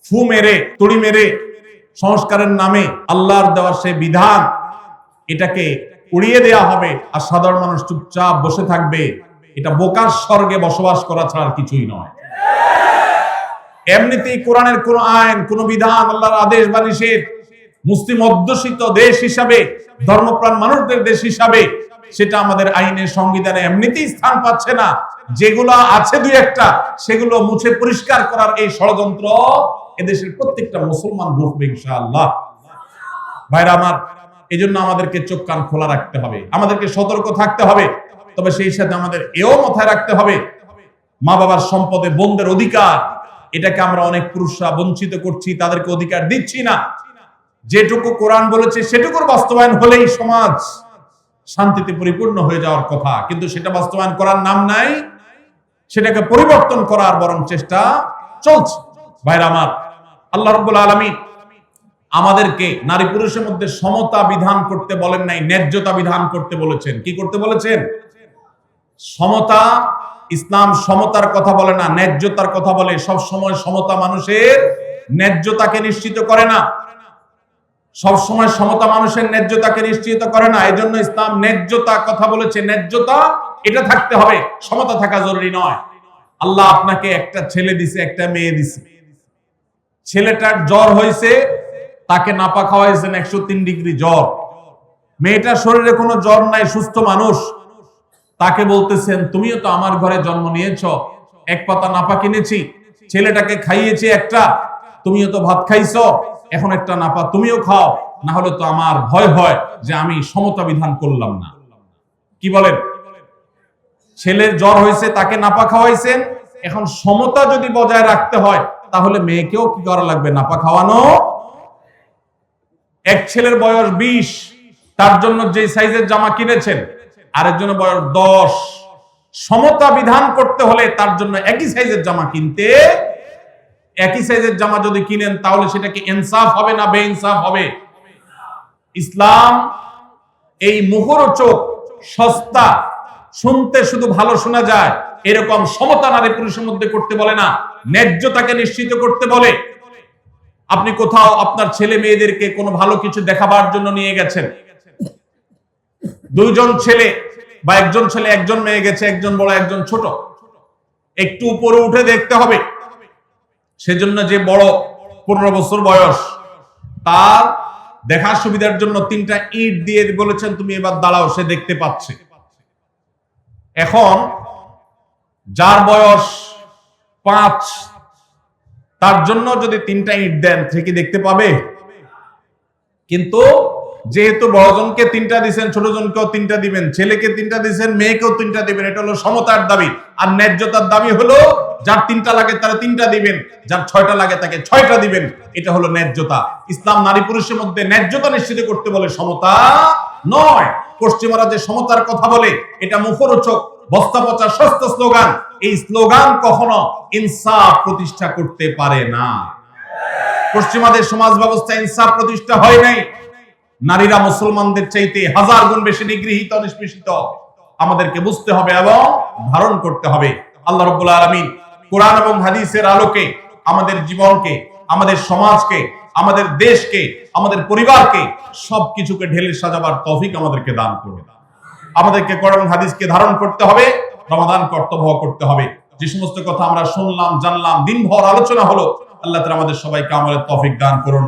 ফু মেরে তুড়ি মেরে সংস্কারের নামে আল্লাহর দেওয়া সেই বিধান এটাকে উড়িয়ে দেয়া হবে আর সাধারণ মানুষ চুপচাপ বসে থাকবে। এটা বোকার স্বর্গে বসবাস করা ছাড়া কিছুই নয়। এমনিতেই কোরআনের কোন আইন, কোন বিধান, আল্লাহর আদেশ বা নিষেধ মুসলিম অধ্যুষিত দেশ হিসাবে, ধর্মপ্রাণ মানুষদের দেশ হিসাবে সেটা আমাদের আইনের সংবিধানে এমনিতেই স্থান পাচ্ছে না। যেগুলো আছে দুই একটা সেগুলো মুছে পরিষ্কার করার এই ষড়যন্ত্র এদেশের প্রত্যেকটা মুসলমান বুঝবে ইনশাআল্লাহ। ভাইরা আমার, এজন্য আমাদেরকে চোখ কান খোলা রাখতে হবে, আমাদেরকে সতর্ক থাকতে হবে। তবে সেই সাথে আমাদের এও মাথায় রাখতে হবে, মা বাবার সম্পদে বোনদের অধিকার, এটাকে আমরা অনেক পুরুষরা বঞ্চিত করছি, তাদেরকে অধিকার দিচ্ছি না। যেটুকু কোরআন বলেছে সেটুকুর বাস্তবায়ন হলেই সমাজ শান্তিতে পরিপূর্ণ হয়ে যাওয়ার কথা, কিন্তু সেটা বাস্তবায়ন করার নাম নাই, সেটাকে পরিবর্তন করার বরং চেষ্টা চলছে। ভাইরা আমার, আল্লাহ রাব্বুল আলামিন আমাদেরকে নারী পুরুষের মধ্যে সমতা বিধান করতে বলেন নাই, ন্যায্যতা বিধান করতে বলেছেন। কি করতে বলেছেন? সমতা। ইসলাম সমতার কথা বলে না, ন্যায্যতার কথা বলে। সব সময় সমতা মানুষের ন্যায্যতাকে নিশ্চিত করে না, সব সময় সমতা মানুষের ন্যায্যতাকে নিশ্চিত করে না। এজন্য ইসলাম ন্যায্যতা কথা বলেছে। ন্যায্যতা এটা থাকতে হবে, সমতা থাকা জরুরি নয়। আল্লাহ আপনাকে একটা ছেলে দিছে, একটা মেয়ে দিছে। ছেলেটার জ্বর হয়েছে, তাকে নাপা খাওয়াইছেন 103 ডিগ্রি জ্বর। মেয়েটার শরীরে কোনো জ্বর নাই, সুস্থ মানুষ। তাকে বলতেছেন তুমিও তো আমার ঘরে জন্ম নিয়েছো, এক পাতা নাপা কিনেছি, ছেলেটাকে খাইয়েছি একটা, তুমিও তো ভাত খাইছো, এখন একটা নাপা তুমিও খাও, না হলে তো আমার ভয় হয় যে আমি সমতা বিধান করলাম না। কি বলেন? ছেলের জ্বর হয়েছে, তাকে নাপা খাওয়াইছেন, এখন সমতা যদি বজায় রাখতে হয় তাহলে মেয়েকেও কি করা লাগবে? নাপা খাওয়ানো। এক ছেলের বয়স 20, তার জন্য যে সাইজের জামা কিনেছেন, আরেকজনের বয়স 10। সমতা বিধান করতে হলে তার জন্য একই সাইজের জামা কিনতে, একই সাইজের জামা যদি কিনেন তাহলে সেটা কি ইনসাফ হবে না বেইনসাফ হবে? ইসলাম এই মুখরোচক, সস্তা, শুনতে শুধু ভালো শোনা যায় এরকম সমতা নারী পুরুষের মধ্যে করতে বলে না, ন্যায্যতাকে নিশ্চিত করতে বলে। আপনি কোথাও আপনার ছেলে মেয়েদেরকে কোনো ভালো কিছু দেখাবার জন্য নিয়ে গেছেন, দুইজন ছেলে বা একজন ছেলে একজন মেয়ে গেছে, একজন বড় একজন ছোট, একটু উপরে উঠে দেখতে হবে। সেজন্য যে বড় 15 বছর বয়স, তার দেখার সুবিধার জন্য 3টা ইট দিয়ে বলেছেন তুমি এবার দাঁড়াও, সে দেখতে পাচ্ছে। এখন যার বয়স 5, তার জন্য যদি 3টা ইট দেন সে কি দেখতে পাবে? কিন্তু যেহেতু বড়জনকে 3টা দিবেন, ছোটজনকেও 3টা দিবেন, ছেলেকে 3টা দিবেন, মেয়েকেও 3টা দিবেন, এটা হলো সমতার দাবি। আর ন্যায্যতার দাবি হলো যার 3টা লাগে তারা 3টা দিবেন, যার 6টা লাগে তাকে 6টা দিবেন। এটা হলো ন্যায্যতা। ইসলাম নারী পুরুষের মধ্যে ন্যায্যতা নিশ্চিত করতে বলে, সমতা নয়। পশ্চিমারা যে সমতার কথা বলে এটা মুখরোচক, বস্তা পচা সস্তা স্লোগান। এই স্লোগান কখনো ইনসাফ প্রতিষ্ঠা করতে পারে না। পশ্চিমাদের সমাজ ব্যবস্থা ইনসাফ প্রতিষ্ঠা হয় নাই। নারীরা মুসলমানদের চাইতে 1000 গুণ বেশি নিগৃহীত, নিষ্পেষিত। আমাদেরকে বুঝতে হবে এবং ধারণ করতে হবে। আল্লাহ রাব্বুল আলামিন কোরআন এবং হাদিসের আলোকে আমাদের জীবনকে, আমাদের সমাজকে, আমাদের দেশকে, আমাদের পরিবারকে, সবকিছুকে ঢেলে সাজাবার তৌফিক আমাদেরকে দান করুন। আমাদেরকে কোরআন হাদিসকে ধারণ করতে হবে, রমাদান কর্তব্য করতে হবে। যে সমস্ত কথা আমরা শুনলাম, জানলাম, দিনভর আলোচনা হলো, আল্লাহ তাআলা আমাদের সবাইকে আমলের তৌফিক দান করুন।